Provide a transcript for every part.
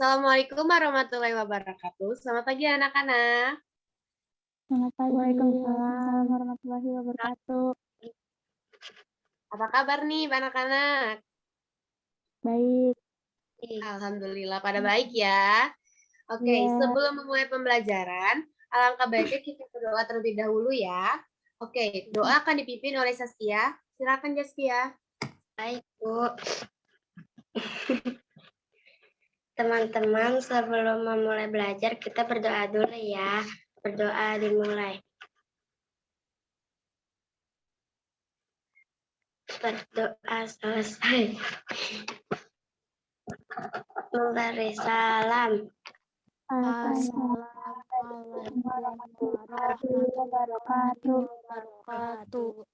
Assalamualaikum warahmatullahi wabarakatuh. Selamat pagi anak-anak. Selamat pagi. Waalaikumsalam warahmatullahi wabarakatuh. Apa kabar nih anak-anak? Baik. Alhamdulillah pada baik ya. Oke, sebelum memulai pembelajaran, alangkah baiknya kita berdoa terlebih dahulu ya. Oke, doa akan dipimpin oleh Saskia. Silakan Saskia. Baik, Bu. Teman-teman, sebelum memulai belajar, kita berdoa dulu ya. Berdoa dimulai. Berdoa selesai. Memberi salam. Assalamualaikum warahmatullahi wabarakatuh.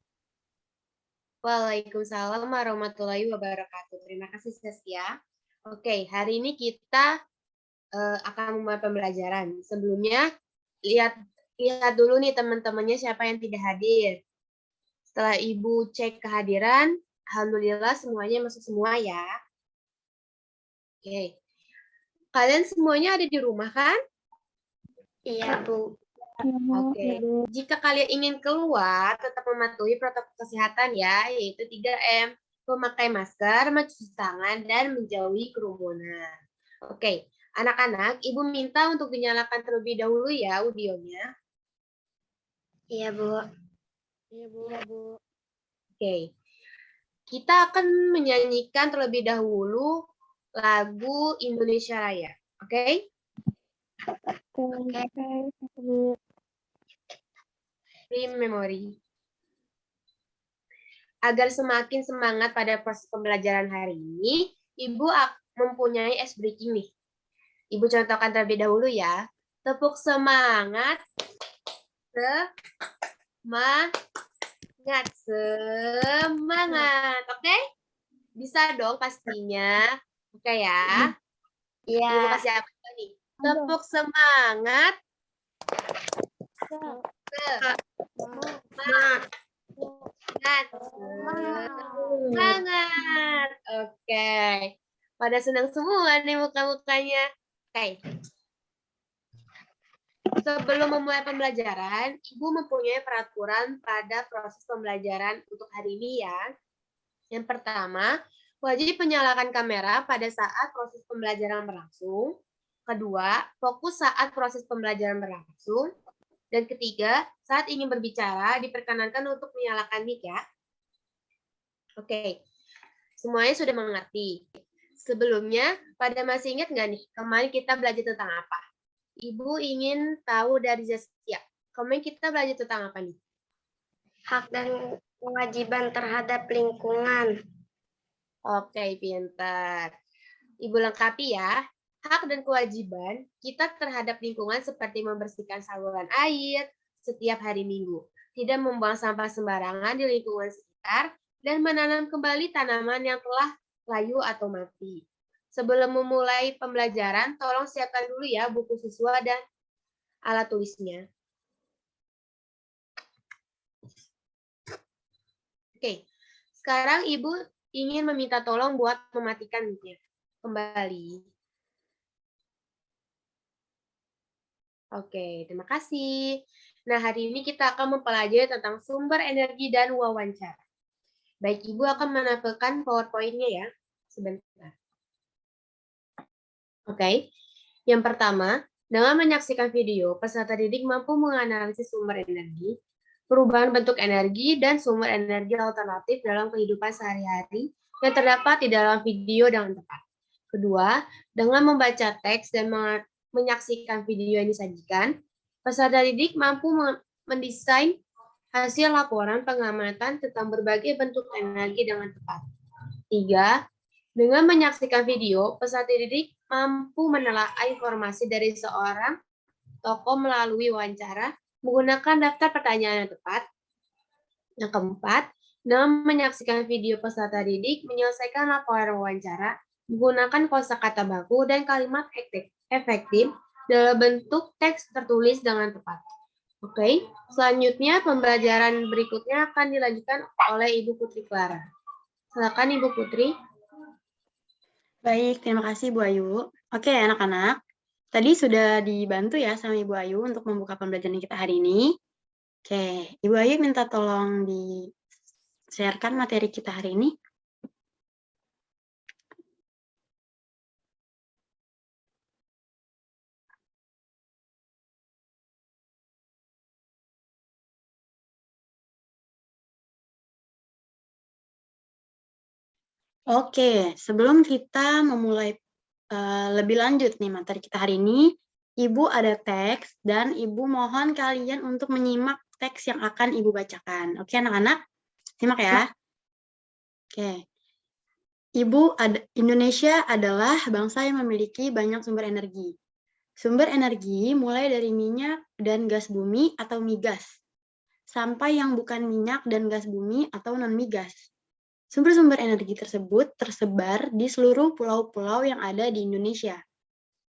Waalaikumsalam warahmatullahi wabarakatuh. Terima kasih Saskia. Oke, hari ini kita akan memulai pembelajaran. Sebelumnya, lihat dulu nih teman-temannya siapa yang tidak hadir. Setelah Ibu cek kehadiran, alhamdulillah semuanya masuk semua ya. Oke. Kalian semuanya ada di rumah kan? Iya, Bu. Oke. Jika kalian ingin keluar, tetap mematuhi protokol kesehatan ya, yaitu 3M. Memakai masker, mencuci tangan, dan menjauhi kerumunan. Oke, anak-anak, Ibu minta untuk dinyalakan terlebih dahulu ya audionya. Iya, Bu. Iya, Bu. Oke. Kita akan menyanyikan terlebih dahulu lagu Indonesia Raya. Oke? Oke. Memory. Agar semakin semangat pada proses pembelajaran hari ini, Ibu mempunyai ice breaking nih. Ibu contohkan terlebih dahulu ya. Tepuk semangat. Semangat. Oke? Bisa dong pastinya. Oke ya. Iya. Ibu kasih apa nih? Tepuk semangat. Semangat. Oke. Pada senang semua nih muka-mukanya. Oke. Sebelum memulai pembelajaran, Ibu mempunyai peraturan pada proses pembelajaran untuk hari ini ya. Yang pertama, wajib menyalakan kamera pada saat proses pembelajaran berlangsung. Kedua, fokus saat proses pembelajaran berlangsung. Dan ketiga, saat ingin berbicara, diperkenankan untuk menyalakan mic ya. Oke, semuanya sudah mengerti. Sebelumnya, pada masih ingat nggak nih, kemarin kita belajar tentang apa? Ibu ingin tahu dari Zaskia. Kemarin kita belajar tentang apa nih? Hak dan kewajiban terhadap lingkungan. Oke, pintar. Ibu lengkapi ya. Hak dan kewajiban kita terhadap lingkungan seperti membersihkan saluran air setiap hari Minggu, tidak membuang sampah sembarangan di lingkungan sekitar, dan menanam kembali tanaman yang telah layu atau mati. Sebelum memulai pembelajaran, tolong siapkan dulu ya buku siswa dan alat tulisnya. Oke, sekarang Ibu ingin meminta tolong buat mematikan mic-nya kembali. Oke, terima kasih. Nah, hari ini kita akan mempelajari tentang sumber energi dan wawancara. Baik, Ibu akan menampilkan PowerPoint-nya ya. Sebentar. Oke, yang pertama, dengan menyaksikan video, peserta didik mampu menganalisis sumber energi, perubahan bentuk energi, dan sumber energi alternatif dalam kehidupan sehari-hari yang terdapat di dalam video dengan tepat. Kedua, dengan membaca teks dan menyaksikan video yang disajikan, peserta didik mampu mendesain hasil laporan pengamatan tentang berbagai bentuk energi dengan tepat. Tiga, dengan menyaksikan video, peserta didik mampu menelaah informasi dari seorang tokoh melalui wawancara menggunakan daftar pertanyaan yang tepat. Yang keempat, dengan menyaksikan video peserta didik menyelesaikan laporan wawancara menggunakan kosakata baku dan kalimat efektif dalam bentuk teks tertulis dengan tepat. Oke, selanjutnya pembelajaran berikutnya akan dilanjutkan oleh Ibu Putri Clara. Silakan Ibu Putri. Baik, terima kasih Bu Ayu. Oke, anak-anak. Tadi sudah dibantu ya sama Ibu Ayu untuk membuka pembelajaran kita hari ini. Oke, Ibu Ayu minta tolong di-sharekan materi kita hari ini. Oke, sebelum kita memulai lebih lanjut nih materi kita hari ini, Ibu ada teks dan Ibu mohon kalian untuk menyimak teks yang akan Ibu bacakan. Oke, anak-anak? Simak ya. Oke. Indonesia adalah bangsa yang memiliki banyak sumber energi. Sumber energi mulai dari minyak dan gas bumi atau migas, sampai yang bukan minyak dan gas bumi atau non-migas. Sumber-sumber energi tersebut tersebar di seluruh pulau-pulau yang ada di Indonesia.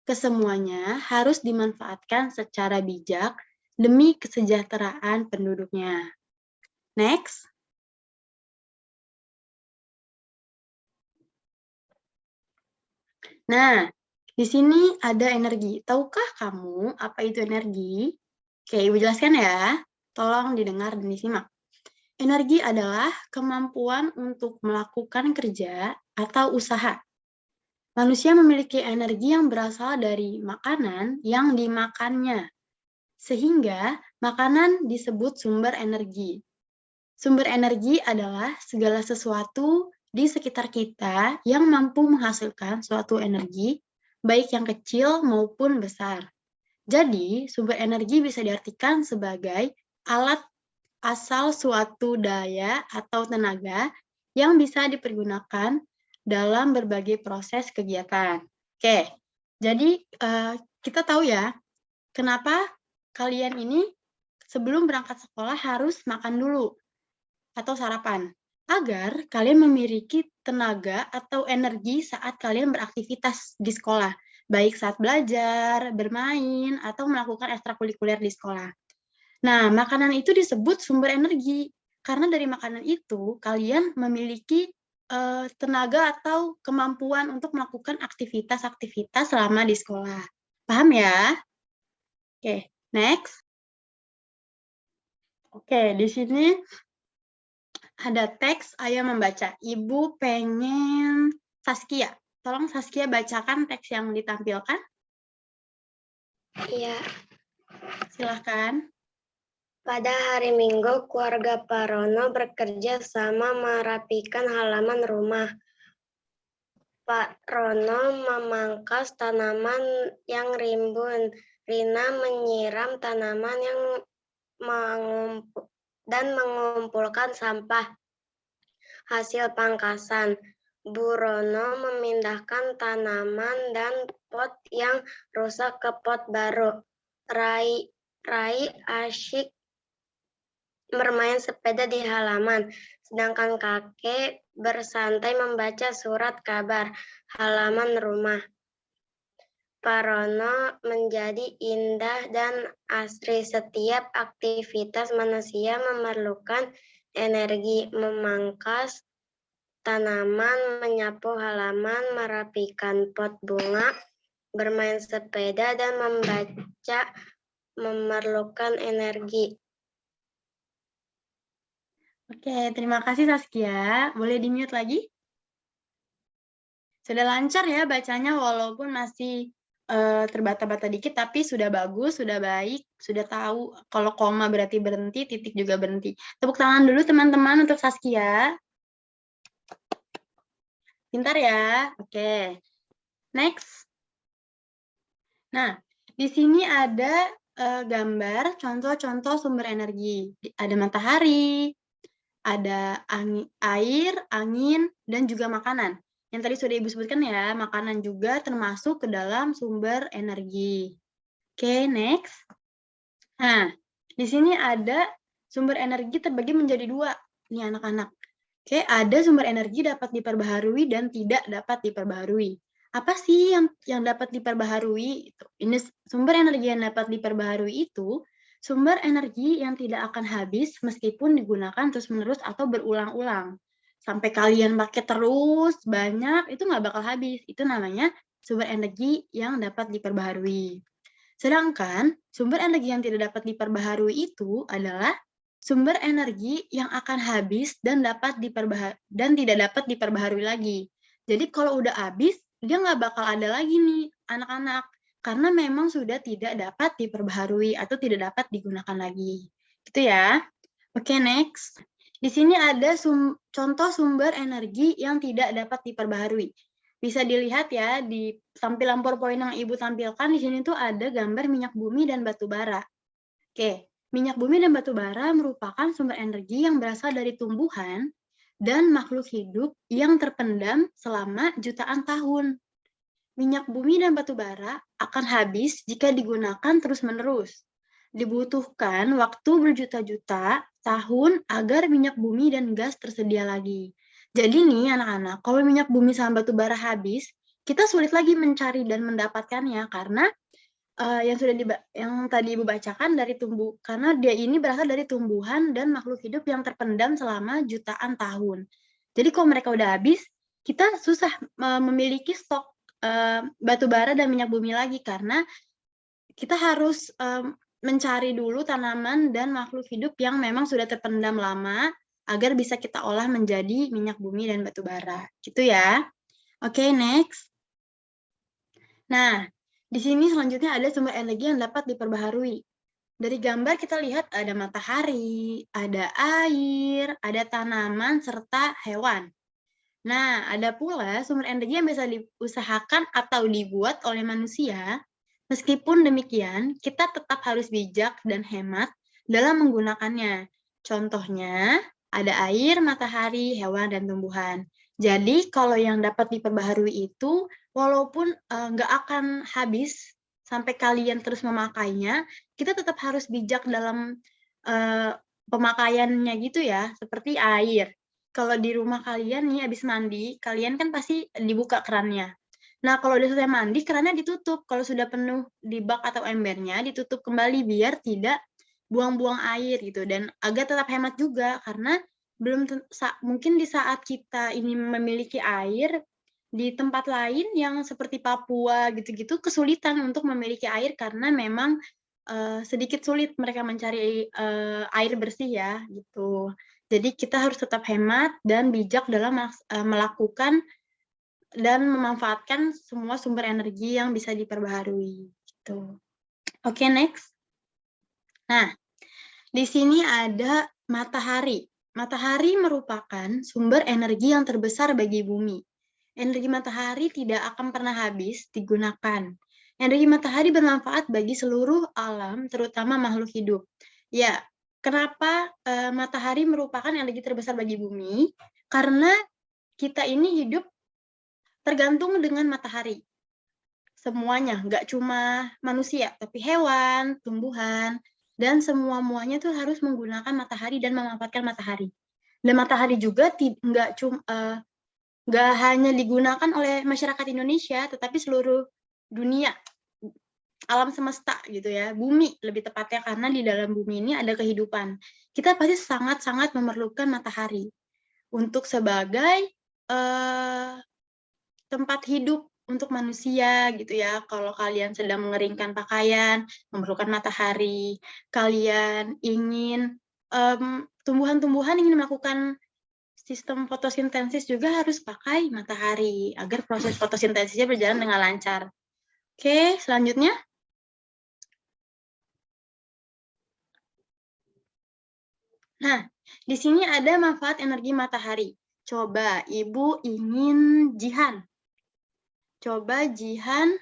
Kesemuanya harus dimanfaatkan secara bijak demi kesejahteraan penduduknya. Next. Nah, di sini ada energi. Tahukah kamu apa itu energi? Oke, Ibu jelaskan ya. Tolong didengar dan disimak. Energi adalah kemampuan untuk melakukan kerja atau usaha. Manusia memiliki energi yang berasal dari makanan yang dimakannya, sehingga makanan disebut sumber energi. Sumber energi adalah segala sesuatu di sekitar kita yang mampu menghasilkan suatu energi, baik yang kecil maupun besar. Jadi, sumber energi bisa diartikan sebagai alat asal suatu daya atau tenaga yang bisa dipergunakan dalam berbagai proses kegiatan. Oke, jadi kita tahu ya, kenapa kalian ini sebelum berangkat sekolah harus makan dulu atau sarapan, agar kalian memiliki tenaga atau energi saat kalian beraktivitas di sekolah, baik saat belajar, bermain, atau melakukan ekstrakurikuler di sekolah. Nah, makanan itu disebut sumber energi, karena dari makanan itu kalian memiliki tenaga atau kemampuan untuk melakukan aktivitas-aktivitas selama di sekolah. Paham ya? Oke, next. Oke, di sini ada teks Ayah membaca. Ibu pengen Saskia. Tolong Saskia bacakan teks yang ditampilkan. Iya. Silahkan. Pada hari Minggu, keluarga Pak Rono bekerja sama merapikan halaman rumah. Pak Rono memangkas tanaman yang rimbun. Rina menyiram tanaman yang mengumpulkan sampah hasil pangkasan. Bu Rono memindahkan tanaman dan pot yang rusak ke pot baru. Rai asyik bermain sepeda di halaman, sedangkan kakek bersantai membaca surat kabar halaman rumah. Pak Rono menjadi indah dan asri. Setiap aktivitas manusia memerlukan energi. Memangkas tanaman, menyapu halaman, merapikan pot bunga, bermain sepeda, dan membaca memerlukan energi. Oke, terima kasih Saskia. Boleh di-mute lagi? Sudah lancar ya bacanya walaupun masih terbata-bata dikit, tapi sudah bagus, sudah baik, sudah tahu kalau koma berarti berhenti, titik juga berhenti. Tepuk tangan dulu teman-teman untuk Saskia. Pintar ya? Oke. Next. Nah, di sini ada gambar contoh-contoh sumber energi. Ada matahari, ada air, angin, dan juga makanan. Yang tadi sudah Ibu sebutkan ya, makanan juga termasuk ke dalam sumber energi. Oke, next. Nah, di sini ada sumber energi terbagi menjadi dua, nih anak-anak. Oke, ada sumber energi dapat diperbaharui dan tidak dapat diperbaharui. Apa sih yang dapat diperbaharui? Ini sumber energi yang dapat diperbaharui itu sumber energi yang tidak akan habis meskipun digunakan terus-menerus atau berulang-ulang. Sampai kalian pakai terus banyak, itu nggak bakal habis. Itu namanya sumber energi yang dapat diperbaharui. Sedangkan sumber energi yang tidak dapat diperbaharui itu adalah sumber energi yang akan habis dan tidak dapat diperbaharui lagi. Jadi kalau udah habis, dia nggak bakal ada lagi nih anak-anak, karena memang sudah tidak dapat diperbaharui atau tidak dapat digunakan lagi. Gitu ya. Oke, next. Di sini ada contoh sumber energi yang tidak dapat diperbaharui. Bisa dilihat ya di tampilan PowerPoint yang Ibu tampilkan di sini tuh ada gambar minyak bumi dan batu bara. Oke, minyak bumi dan batu bara merupakan sumber energi yang berasal dari tumbuhan dan makhluk hidup yang terpendam selama jutaan tahun. Minyak bumi dan batu bara akan habis jika digunakan terus-menerus. Dibutuhkan waktu berjuta-juta tahun agar minyak bumi dan gas tersedia lagi. Jadi nih anak-anak, kalau minyak bumi sama batu bara habis, kita sulit lagi mencari dan mendapatkannya karena yang tadi Ibu bacakan karena dia ini berasal dari tumbuhan dan makhluk hidup yang terpendam selama jutaan tahun. Jadi kalau mereka udah habis, kita susah memiliki stok batu bara dan minyak bumi lagi karena kita harus mencari dulu tanaman dan makhluk hidup yang memang sudah terpendam lama agar bisa kita olah menjadi minyak bumi dan batu bara. Gitu ya. Oke, next. Nah, di sini selanjutnya ada sumber energi yang dapat diperbaharui. Dari gambar kita lihat ada matahari, ada air, ada tanaman, serta hewan. Nah, ada pula sumber energi yang bisa diusahakan atau dibuat oleh manusia. Meskipun demikian, kita tetap harus bijak dan hemat dalam menggunakannya. Contohnya, ada air, matahari, hewan, dan tumbuhan. Jadi, kalau yang dapat diperbaharui itu, walaupun nggak akan habis sampai kalian terus memakainya, kita tetap harus bijak dalam pemakaiannya gitu ya, seperti air. Kalau di rumah kalian nih habis mandi, kalian kan pasti dibuka kerannya. Nah, kalau udah selesai mandi, kerannya ditutup. Kalau sudah penuh di bak atau embernya, ditutup kembali biar tidak buang-buang air gitu. Dan agar tetap hemat juga, karena mungkin di saat kita ini memiliki air, di tempat lain yang seperti Papua gitu-gitu, kesulitan untuk memiliki air karena memang sedikit sulit mereka mencari air bersih ya, gitu. Jadi kita harus tetap hemat dan bijak dalam melakukan dan memanfaatkan semua sumber energi yang bisa diperbaharui. Gitu. Oke, next. Nah, di sini ada matahari. Matahari merupakan sumber energi yang terbesar bagi bumi. Energi matahari tidak akan pernah habis digunakan. Energi matahari bermanfaat bagi seluruh alam, terutama makhluk hidup. Ya, kenapa matahari merupakan energi terbesar bagi bumi? Karena kita ini hidup tergantung dengan matahari. Semuanya, nggak cuma manusia, tapi hewan, tumbuhan, dan semua-muanya tuh harus menggunakan matahari dan memanfaatkan matahari. Dan matahari juga nggak hanya digunakan oleh masyarakat Indonesia, tetapi seluruh dunia, alam semesta gitu ya, bumi lebih tepatnya, karena di dalam bumi ini ada kehidupan. Kita pasti sangat-sangat memerlukan matahari untuk sebagai tempat hidup untuk manusia gitu ya. Kalau kalian sedang mengeringkan pakaian, memerlukan matahari. Kalian ingin tumbuhan-tumbuhan ingin melakukan sistem fotosintesis juga harus pakai matahari agar proses fotosintesisnya berjalan dengan lancar. Oke, selanjutnya. Nah, di sini ada manfaat energi matahari. Coba Ibu ingin Jihan. Coba Jihan,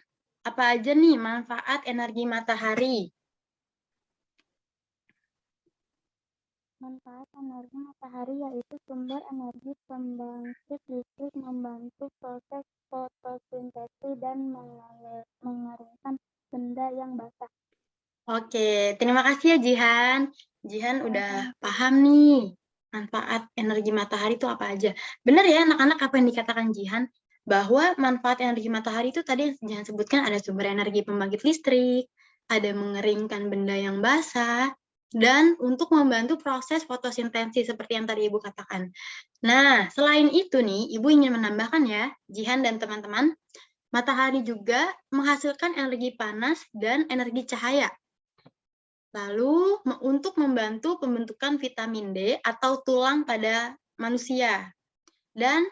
apa aja nih manfaat energi matahari? Manfaat energi matahari yaitu sumber energi pembangkit listrik, membantu proses fotosintesis dan mengeringkan benda yang basah. Oke, terima kasih ya Jihan. Jihan udah paham nih manfaat energi matahari itu apa aja. Benar ya anak-anak apa yang dikatakan Jihan? Bahwa manfaat energi matahari itu tadi yang Jihan sebutkan ada sumber energi pembangkit listrik, ada mengeringkan benda yang basah, dan untuk membantu proses fotosintesis seperti yang tadi Ibu katakan. Nah, selain itu nih, Ibu ingin menambahkan ya, Jihan dan teman-teman, Matahari juga menghasilkan energi panas dan energi cahaya. Lalu, untuk membantu pembentukan vitamin D atau tulang pada manusia. Dan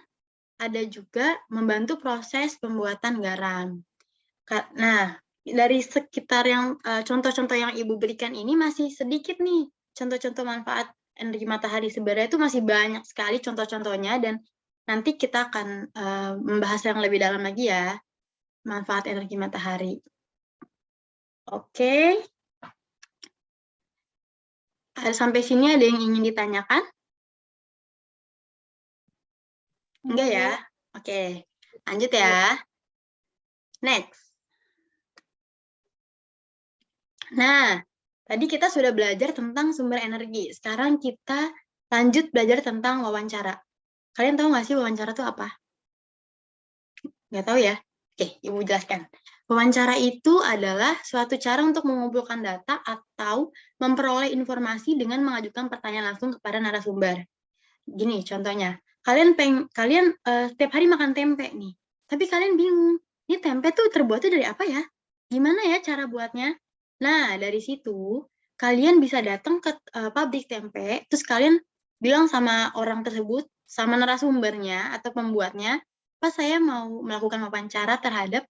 ada juga membantu proses pembuatan garam. Nah, dari sekitar yang contoh-contoh yang Ibu berikan ini masih sedikit nih contoh-contoh manfaat energi matahari. Sebenarnya itu masih banyak sekali contoh-contohnya, dan nanti kita akan membahas yang lebih dalam lagi ya, manfaat energi matahari. Oke. Sampai sini ada yang ingin ditanyakan? Enggak ya? Oke, lanjut ya. Next. Nah, tadi kita sudah belajar tentang sumber energi. Sekarang kita lanjut belajar tentang wawancara. Kalian tahu nggak sih wawancara itu apa? Nggak tahu ya? Oke, Ibu jelaskan. Wawancara itu adalah suatu cara untuk mengumpulkan data atau memperoleh informasi dengan mengajukan pertanyaan langsung kepada narasumber. Gini contohnya, kalian setiap hari makan tempe nih, tapi kalian bingung, ini tempe tuh terbuatnya dari apa ya? Gimana ya cara buatnya? Nah, dari situ kalian bisa datang ke pabrik tempe, terus kalian bilang sama orang tersebut, sama narasumbernya atau pembuatnya, Pak, saya mau melakukan wawancara terhadap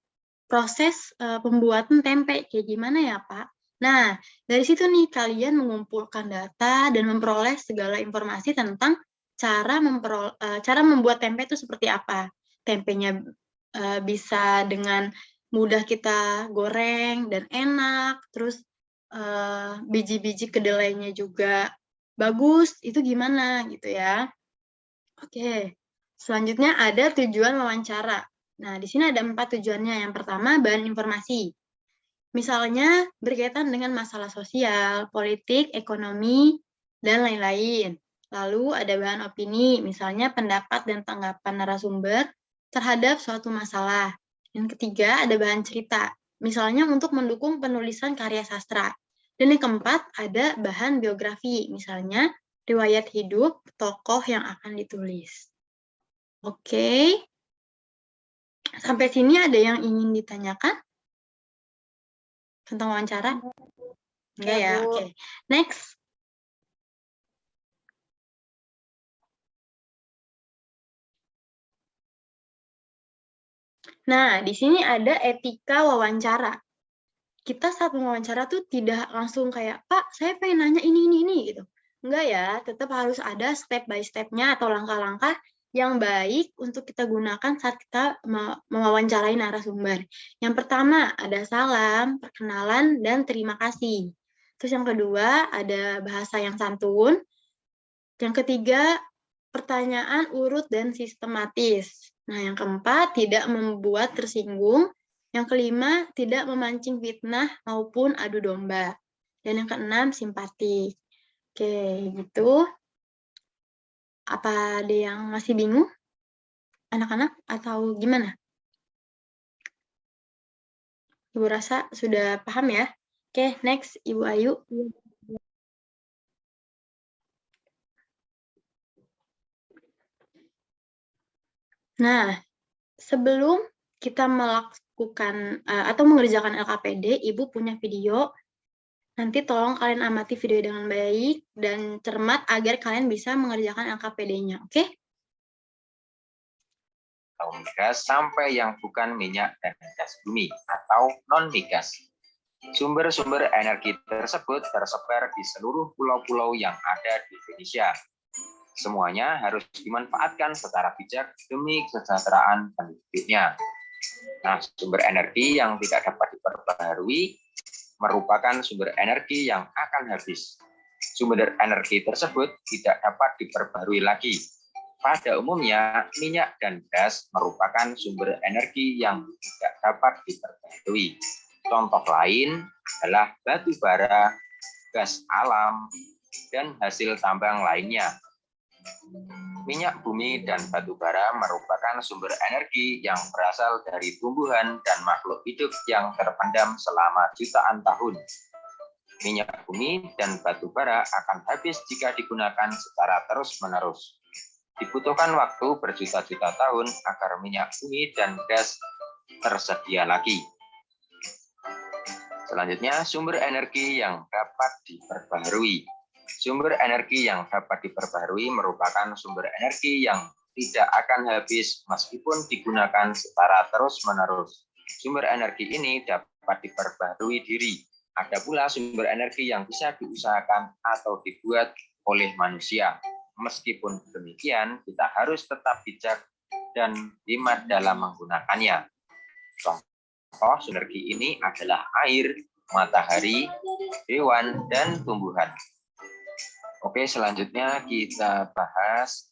proses pembuatan tempe, kayak gimana ya Pak? Nah, dari situ nih kalian mengumpulkan data dan memperoleh segala informasi tentang cara membuat tempe itu seperti apa. Tempenya bisa dengan mudah kita goreng dan enak, terus biji-biji kedelainya juga bagus, itu gimana gitu ya. Oke, selanjutnya ada tujuan wawancara. Nah, di sini ada 4 tujuannya. Yang pertama, bahan informasi. Misalnya berkaitan dengan masalah sosial, politik, ekonomi, dan lain-lain. Lalu ada bahan opini, misalnya pendapat dan tanggapan narasumber terhadap suatu masalah. Yang ketiga ada bahan cerita, misalnya untuk mendukung penulisan karya sastra. Dan yang keempat ada bahan biografi, misalnya riwayat hidup tokoh yang akan ditulis. Oke, sampai sini ada yang ingin ditanyakan tentang wawancara? Enggak ya, oke. Next. Nah, di sini ada etika wawancara. Kita saat mewawancara tuh tidak langsung kayak, Pak, saya pengen nanya ini, gitu. Enggak ya, tetap harus ada step by step-nya atau langkah-langkah yang baik untuk kita gunakan saat kita mewawancarai narasumber. Yang pertama, ada salam, perkenalan, dan terima kasih. Terus yang kedua, ada bahasa yang santun. Yang ketiga, pertanyaan urut dan sistematis. Nah, yang keempat, tidak membuat tersinggung. Yang kelima, tidak memancing fitnah maupun adu domba. Dan yang keenam, simpatik. Oke, gitu. Apa ada yang masih bingung? Anak-anak atau gimana? Ibu rasa sudah paham ya? Oke, next, Ibu Ayu. Nah, sebelum kita melakukan atau mengerjakan LKPD, Ibu punya video. Nanti tolong kalian amati video dengan baik dan cermat agar kalian bisa mengerjakan LKPD-nya, oke? Migas sampai yang bukan minyak dan gas bumi atau non-migas. Sumber-sumber energi tersebut tersebar di seluruh pulau-pulau yang ada di Indonesia. Semuanya harus dimanfaatkan secara bijak demi kesejahteraan penduduknya. Nah, sumber energi yang tidak dapat diperbaharui merupakan sumber energi yang akan habis. Sumber energi tersebut tidak dapat diperbaharui lagi. Pada umumnya, minyak dan gas merupakan sumber energi yang tidak dapat diperbaharui. Contoh lain adalah batu bara, gas alam, dan hasil tambang lainnya. Minyak bumi dan batu bara merupakan sumber energi yang berasal dari tumbuhan dan makhluk hidup yang terpendam selama jutaan tahun. Minyak bumi dan batu bara akan habis jika digunakan secara terus-menerus. Dibutuhkan waktu berjuta-juta tahun agar minyak bumi dan gas tersedia lagi. Selanjutnya, sumber energi yang dapat diperbaharui. Sumber energi yang dapat diperbaharui merupakan sumber energi yang tidak akan habis meskipun digunakan secara terus-menerus. Sumber energi ini dapat diperbaharui diri. Ada pula sumber energi yang bisa diusahakan atau dibuat oleh manusia. Meskipun demikian, kita harus tetap bijak dan hemat dalam menggunakannya. Contoh sinergi ini adalah air, matahari, hewan, dan tumbuhan. Oke, selanjutnya kita bahas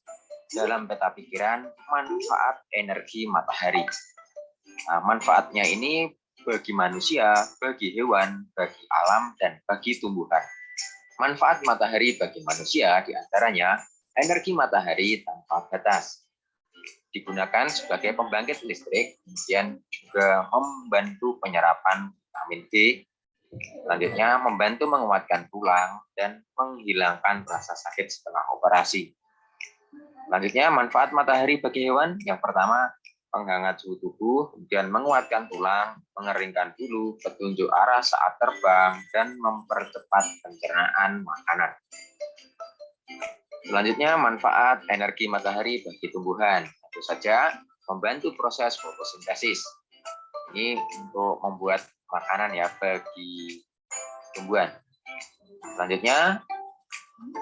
dalam peta pikiran manfaat energi matahari. Nah, manfaatnya ini bagi manusia, bagi hewan, bagi alam, dan bagi tumbuhan. Manfaat matahari bagi manusia diantaranya energi matahari tanpa batas. Digunakan sebagai pembangkit listrik, kemudian juga membantu penyerapan vitamin D. Selanjutnya, membantu menguatkan tulang dan menghilangkan rasa sakit setelah operasi. Selanjutnya, manfaat matahari bagi hewan. Yang pertama, menghangat suhu tubuh, kemudian menguatkan tulang, mengeringkan bulu, petunjuk arah saat terbang, dan mempercepat pencernaan makanan. Selanjutnya, manfaat energi matahari bagi tumbuhan. Tentu saja, membantu proses fotosintesis. Ini untuk membuat makanan ya bagi tumbuhan. Selanjutnya,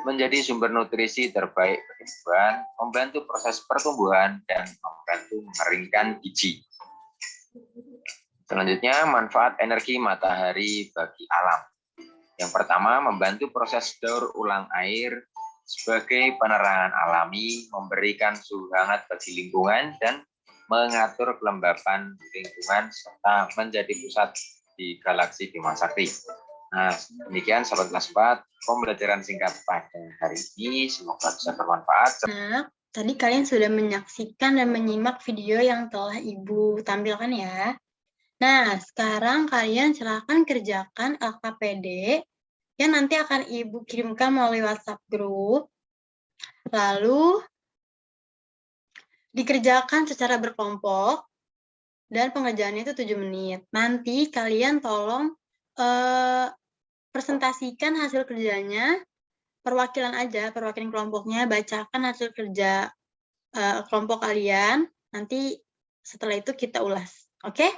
menjadi sumber nutrisi terbaik bagi tumbuhan, membantu proses pertumbuhan, dan membantu mengeringkan biji. Selanjutnya, manfaat energi matahari bagi alam. Yang pertama, membantu proses daur ulang air sebagai penerangan alami, memberikan suhu hangat bagi lingkungan, dan mengatur kelembapan lingkungan, serta menjadi pusat di galaksi Bima Sakti. Nah, demikian sahabat kelas 4, pembelajaran singkat pada hari ini. Semoga bisa bermanfaat. Nah, tadi kalian sudah menyaksikan dan menyimak video yang telah Ibu tampilkan ya. Nah, sekarang kalian silakan kerjakan LKPD yang nanti akan Ibu kirimkan melalui WhatsApp group. Lalu, dikerjakan secara berkelompok dan pengerjaannya itu 7 menit. Nanti kalian tolong presentasikan hasil kerjanya, perwakilan aja, perwakilan kelompoknya, bacakan hasil kerja kelompok kalian, nanti setelah itu kita ulas. Oke?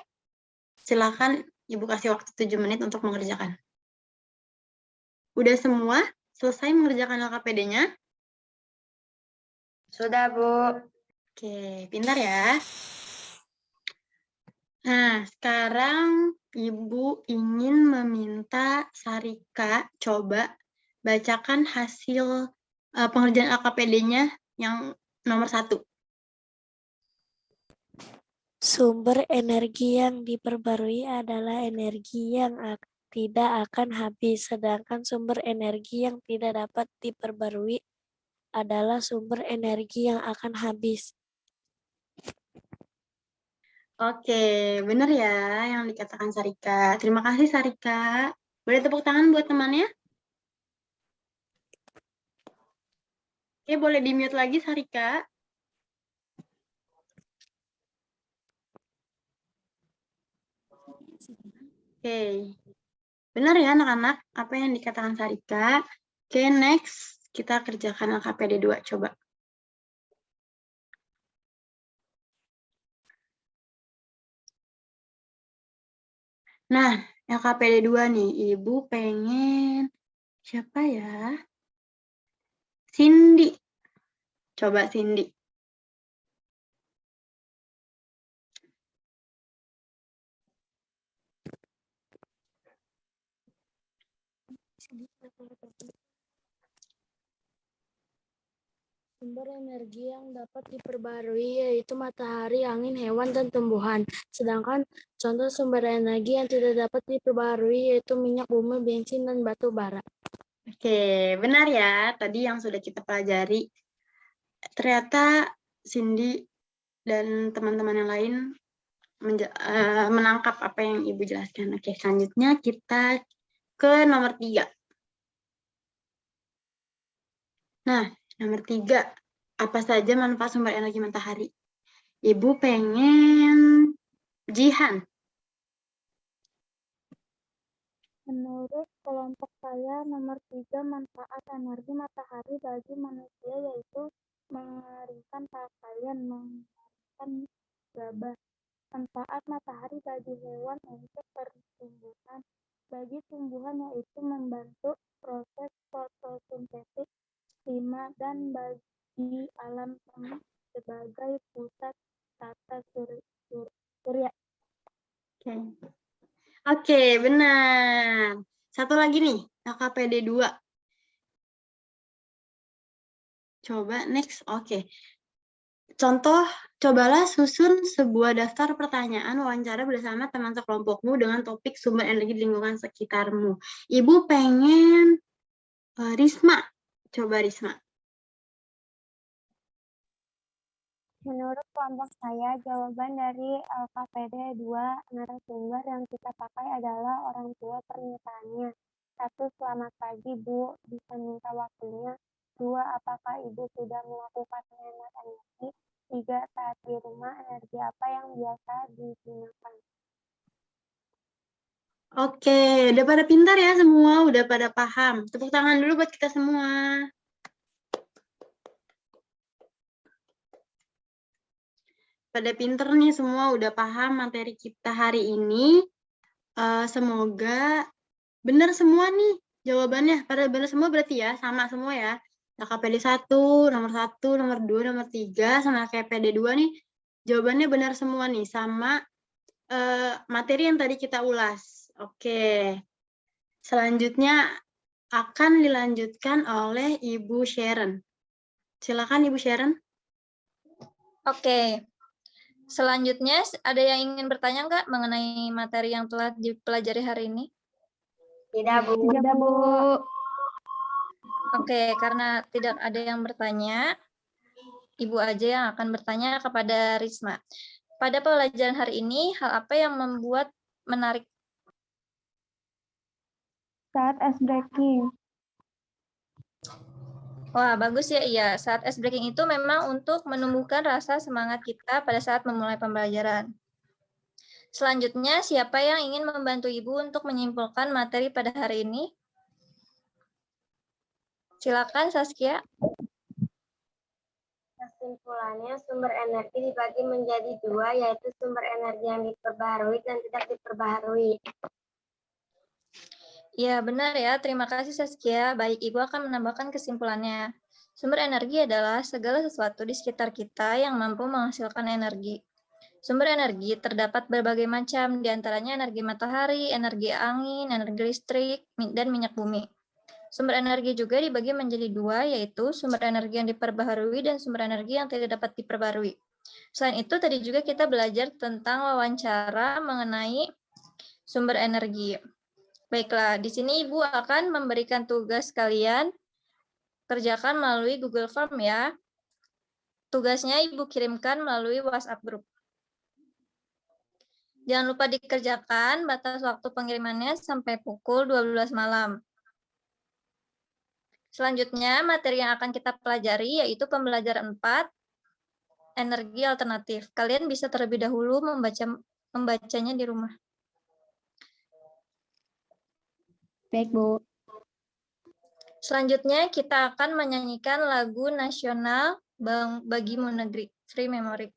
Silakan Ibu kasih waktu 7 menit untuk mengerjakan. Udah semua? Selesai mengerjakan LKPD-nya? Sudah, Bu. Oke, pintar ya. Nah, sekarang Ibu ingin meminta Sarika coba bacakan hasil pengerjaan LKPD-nya yang nomor 1. Sumber energi yang diperbarui adalah energi yang tidak akan habis, sedangkan sumber energi yang tidak dapat diperbarui adalah sumber energi yang akan habis. Oke, benar ya yang dikatakan Sarika. Terima kasih Sarika. Boleh tepuk tangan buat temannya? Oke, boleh di-mute lagi Sarika. Oke, benar ya anak-anak apa yang dikatakan Sarika. Oke, next kita kerjakan LKPD 2, coba. Nah, LKPD 2 nih, Ibu pengen siapa ya? Cindy. Coba Cindy. Sumber energi yang dapat diperbarui yaitu matahari, angin, hewan, dan tumbuhan. Sedangkan contoh sumber energi yang tidak dapat diperbarui yaitu minyak bumi, bensin, dan batu bara. Oke, benar ya. Tadi yang sudah kita pelajari. Ternyata Cindy dan teman-teman yang lain menangkap apa yang Ibu jelaskan. Oke, selanjutnya kita ke nomor 3. Nah, nomor 3, apa saja manfaat sumber energi matahari? Ibu pengen Jihan. Menurut kelompok saya, nomor 3 manfaat energi matahari bagi manusia yaitu mengeringkan pakaian, mengeringkan gabah. Manfaat matahari bagi hewan untuk pertumbuhan. Bagi tumbuhan yaitu membantu proses fotosintesis prima dan bagi alam semesta sebagai pusat tata surya. Oke, benar. Satu lagi nih, KKPD 2. Coba next. Oke. Contoh, cobalah susun sebuah daftar pertanyaan wawancara bersama teman sekelompokmu dengan topik sumber energi di lingkungan sekitarmu. Ibu pengen Risma. Coba Risma. Menurut kelompok saya, jawaban dari LKPD 2 narasumber yang kita pakai adalah orang tua pernyataannya. 1. Selamat pagi, Bu. Bisa minta waktunya. 2. Apakah Ibu sudah melakukan hemat energi? 3. Saat di rumah, energi apa yang biasa digunakan? Oke, udah pada pintar ya semua, udah pada paham. Tepuk tangan dulu buat kita semua. Pada pinter nih semua, udah paham materi kita hari ini. Semoga benar semua nih jawabannya. Pada benar semua berarti ya, sama semua ya. KKPD 1, nomor 1, nomor 2, nomor 3, sama KKPD 2 nih. Jawabannya benar semua nih, sama materi yang tadi kita ulas. Oke. Selanjutnya akan dilanjutkan oleh Ibu Sharon. Silakan Ibu Sharon. Oke. Selanjutnya ada yang ingin bertanya nggak mengenai materi yang telah dipelajari hari ini? Tidak, Bu. Tidak, Bu. Oke, karena tidak ada yang bertanya, Ibu aja yang akan bertanya kepada Risma. Pada pelajaran hari ini, hal apa yang membuat menarik? Saat ice breaking. Wah, bagus ya. Iya, saat ice breaking itu memang untuk menumbuhkan rasa semangat kita pada saat memulai pembelajaran. Selanjutnya, siapa yang ingin membantu Ibu untuk menyimpulkan materi pada hari ini? Silakan, Saskia. Kesimpulannya, sumber energi dibagi menjadi dua, yaitu sumber energi yang diperbaharui dan tidak diperbaharui. Ya, benar ya. Terima kasih, Saskia. Baik, Ibu akan menambahkan kesimpulannya. Sumber energi adalah segala sesuatu di sekitar kita yang mampu menghasilkan energi. Sumber energi terdapat berbagai macam, diantaranya energi matahari, energi angin, energi listrik, dan minyak bumi. Sumber energi juga dibagi menjadi dua, yaitu sumber energi yang diperbaharui dan sumber energi yang tidak dapat diperbaharui. Selain itu, tadi juga kita belajar tentang wawancara mengenai sumber energi. Baiklah, di sini Ibu akan memberikan tugas kalian, kerjakan melalui Google Form ya. Tugasnya Ibu kirimkan melalui WhatsApp group. Jangan lupa dikerjakan, batas waktu pengirimannya sampai pukul 12 malam. Selanjutnya, materi yang akan kita pelajari yaitu pembelajaran 4, energi alternatif. Kalian bisa terlebih dahulu membacanya di rumah. Baik, Bu. Selanjutnya, kita akan menyanyikan lagu nasional Bagimu Negeri, Free Memory.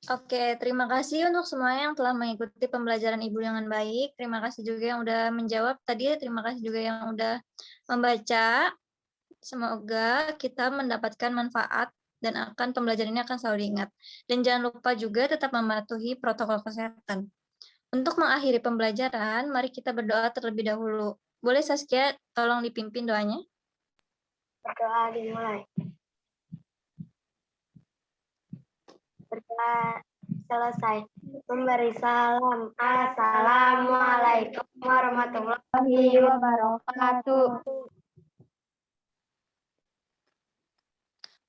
Oke, terima kasih untuk semua yang telah mengikuti pembelajaran Ibu dengan baik. Terima kasih juga yang udah menjawab tadi. Terima kasih juga yang udah membaca. Semoga kita mendapatkan manfaat dan pembelajaran ini akan selalu diingat. Dan jangan lupa juga tetap mematuhi protokol kesehatan. Untuk mengakhiri pembelajaran, mari kita berdoa terlebih dahulu. Boleh Saskia tolong dipimpin doanya? Berdoa dimulai. Berdoa selesai. Memberi salam. Assalamualaikum warahmatullahi wabarakatuh.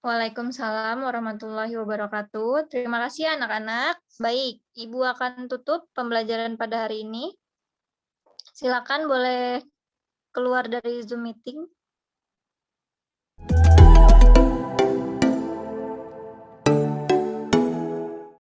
Waalaikumsalam warahmatullahi wabarakatuh. Terima kasih anak-anak. Baik, Ibu akan tutup pembelajaran pada hari ini. Silakan boleh keluar dari Zoom meeting.